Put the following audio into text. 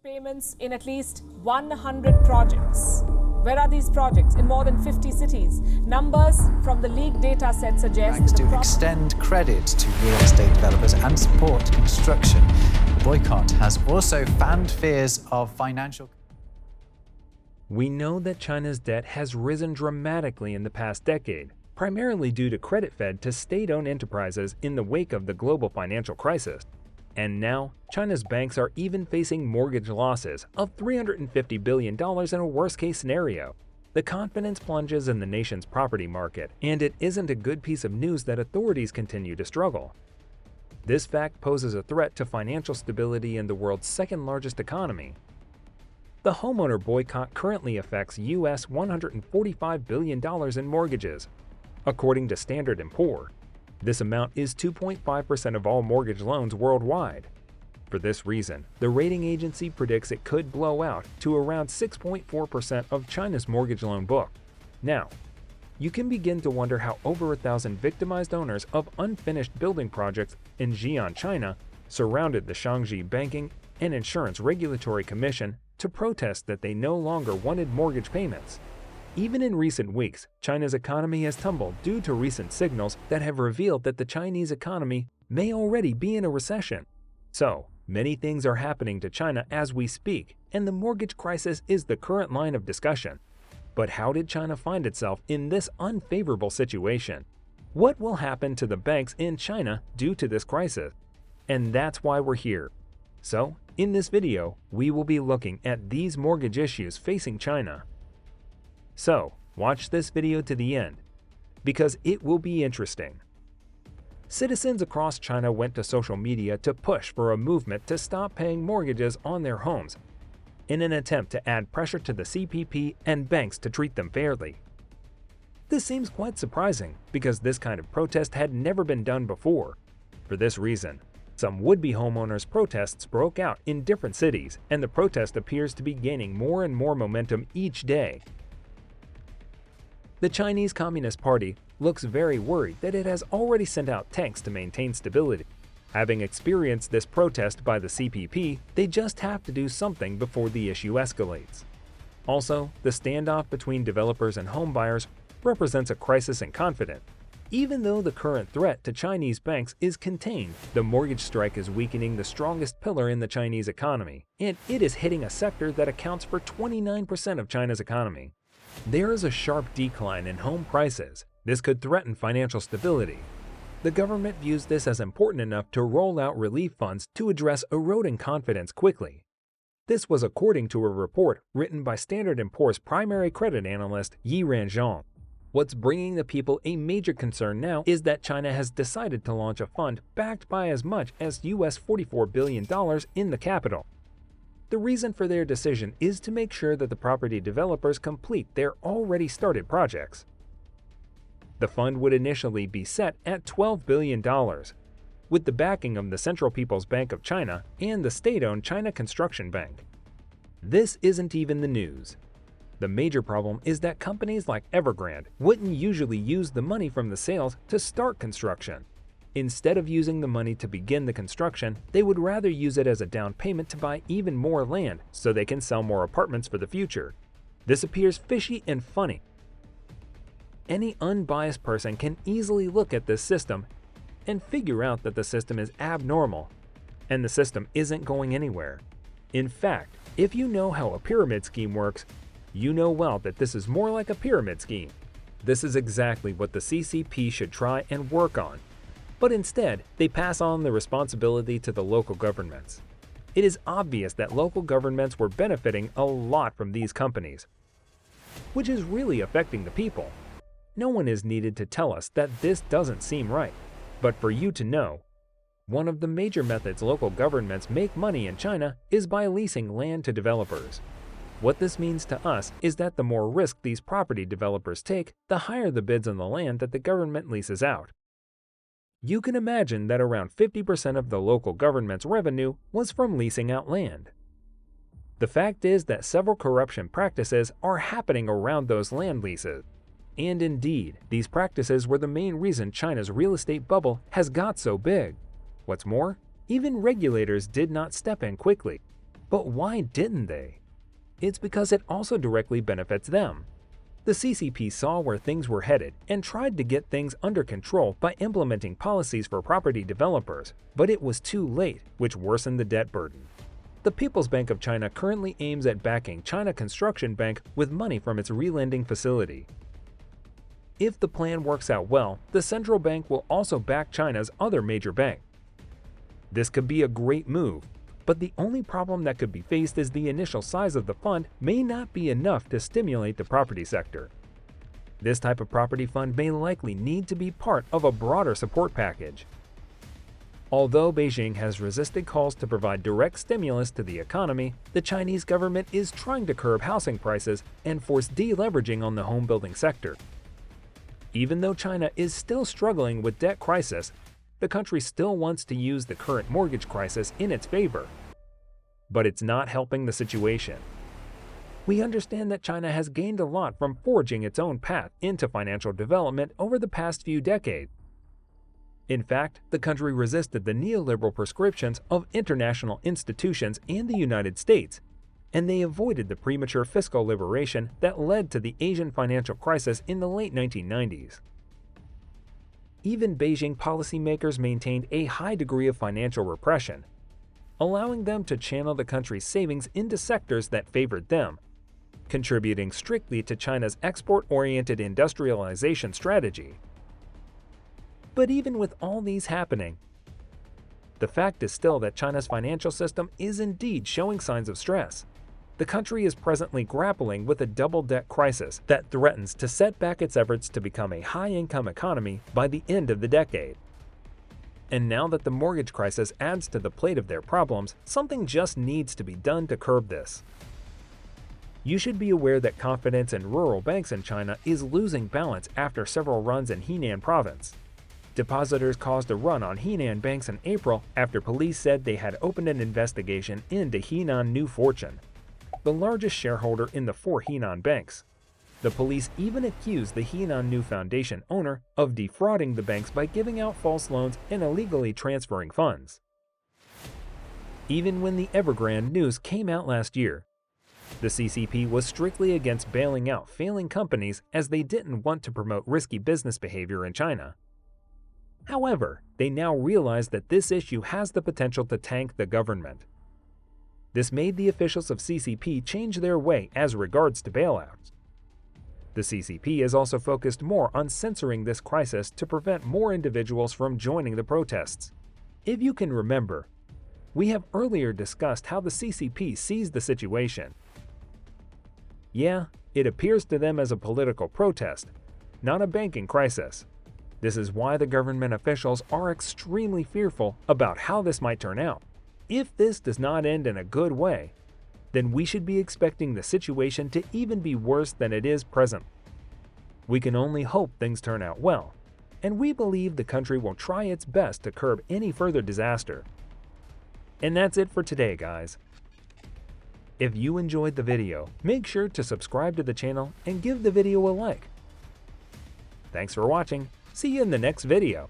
Payments in at least 100 projects. Where are these projects? In more than 50 cities. Numbers from the leaked data set suggest Banks that to extend credit to real estate developers and support construction. The boycott has also fanned fears of financial. We know that China's debt has risen dramatically in the past decade, primarily due to credit fed to state-owned enterprises in the wake of the global financial crisis. And now, China's banks are even facing mortgage losses of $350 billion in a worst-case scenario. The confidence plunges in the nation's property market, and it isn't a good piece of news that authorities continue to struggle. This fact poses a threat to financial stability in the world's second-largest economy. The homeowner boycott currently affects US $145 billion in mortgages, according to Standard & Poor's. This amount is 2.5% of all mortgage loans worldwide. For this reason, the rating agency predicts it could blow out to around 6.4% of China's mortgage loan book. Now, you can begin to wonder how over 1,000 victimized owners of unfinished building projects in Xi'an, China, surrounded the Shaanxi Banking and Insurance Regulatory Commission to protest that they no longer wanted mortgage payments. Even in recent weeks, China's economy has tumbled due to recent signals that have revealed that the Chinese economy may already be in a recession. So, many things are happening to China as we speak, and the mortgage crisis is the current line of discussion. But how did China find itself in this unfavorable situation? What will happen to the banks in China due to this crisis? And that's why we're here. So, in this video, we will be looking at these mortgage issues facing China. So, watch this video to the end, because it will be interesting. Citizens across China went to social media to push for a movement to stop paying mortgages on their homes, in an attempt to add pressure to the CPP and banks to treat them fairly. This seems quite surprising, because this kind of protest had never been done before. For this reason, some would-be homeowners' protests broke out in different cities, and the protest appears to be gaining more and more momentum each day. The Chinese Communist Party looks very worried that it has already sent out tanks to maintain stability. Having experienced this protest by the CPP, they just have to do something before the issue escalates. Also, the standoff between developers and homebuyers represents a crisis in confidence. Even though the current threat to Chinese banks is contained, the mortgage strike is weakening the strongest pillar in the Chinese economy, and it is hitting a sector that accounts for 29% of China's economy. There is a sharp decline in home prices. This could threaten financial stability. The government views this as important enough to roll out relief funds to address eroding confidence quickly. This was according to a report written by Standard & Poor's primary credit analyst Yi Ranzhong. What's bringing the people a major concern now is that China has decided to launch a fund backed by as much as US $44 billion in the capital. The reason for their decision is to make sure that the property developers complete their already started projects. The fund would initially be set at $12 billion, with the backing of the Central People's Bank of China and the state-owned China Construction Bank. This isn't even the news. The major problem is that companies like Evergrande wouldn't usually use the money from the sales to start construction. Instead of using the money to begin the construction, they would rather use it as a down payment to buy even more land so they can sell more apartments for the future. This appears fishy and funny. Any unbiased person can easily look at this system and figure out that the system is abnormal, and the system isn't going anywhere. In fact, if you know how a pyramid scheme works, you know well that this is more like a pyramid scheme. This is exactly what the CCP should try and work on. But instead, they pass on the responsibility to the local governments. It is obvious that local governments were benefiting a lot from these companies, which is really affecting the people. No one is needed to tell us that this doesn't seem right. But for you to know, one of the major methods local governments make money in China is by leasing land to developers. What this means to us is that the more risk these property developers take, the higher the bids on the land that the government leases out. You can imagine that around 50% of the local government's revenue was from leasing out land. The fact is that several corruption practices are happening around those land leases. And indeed, these practices were the main reason China's real estate bubble has got so big. What's more, even regulators did not step in quickly. But why didn't they? It's because it also directly benefits them. The CCP saw where things were headed and tried to get things under control by implementing policies for property developers, but it was too late, which worsened the debt burden. The People's Bank of China currently aims at backing China Construction Bank with money from its relending facility. If the plan works out well, the central bank will also back China's other major bank. This could be a great move, but the only problem that could be faced is the initial size of the fund may not be enough to stimulate the property sector. This type of property fund may likely need to be part of a broader support package. Although Beijing has resisted calls to provide direct stimulus to the economy, the Chinese government is trying to curb housing prices and force deleveraging on the home building sector. Even though China is still struggling with debt crisis, the country still wants to use the current mortgage crisis in its favor. But it's not helping the situation. We understand that China has gained a lot from forging its own path into financial development over the past few decades. In fact, the country resisted the neoliberal prescriptions of international institutions and the United States, and they avoided the premature fiscal liberation that led to the Asian financial crisis in the late 1990s. Even Beijing policymakers maintained a high degree of financial repression, allowing them to channel the country's savings into sectors that favored them, contributing strictly to China's export-oriented industrialization strategy. But even with all these happening, the fact is still that China's financial system is indeed showing signs of stress. The country is presently grappling with a double debt crisis that threatens to set back its efforts to become a high-income economy by the end of the decade. And now that the mortgage crisis adds to the plate of their problems, something just needs to be done to curb this. You should be aware that confidence in rural banks in China is losing balance after several runs in Henan province. Depositors caused a run on Henan banks in April after police said they had opened an investigation into Henan New Fortune, the largest shareholder in the 4 Henan banks. The police even accused the Henan New Foundation owner of defrauding the banks by giving out false loans and illegally transferring funds. Even when the Evergrande news came out last year, the CCP was strictly against bailing out failing companies as they didn't want to promote risky business behavior in China. However, they now realize that this issue has the potential to tank the government. This made the officials of CCP change their way as regards to bailouts. The CCP is also focused more on censoring this crisis to prevent more individuals from joining the protests. If you can remember, we have earlier discussed how the CCP sees the situation. Yeah, it appears to them as a political protest, not a banking crisis. This is why the government officials are extremely fearful about how this might turn out. If this does not end in a good way, then we should be expecting the situation to even be worse than it is present. We can only hope things turn out well, and we believe the country will try its best to curb any further disaster. And that's it for today, guys. If you enjoyed the video, make sure to subscribe to the channel and give the video a like. Thanks for watching. See you in the next video.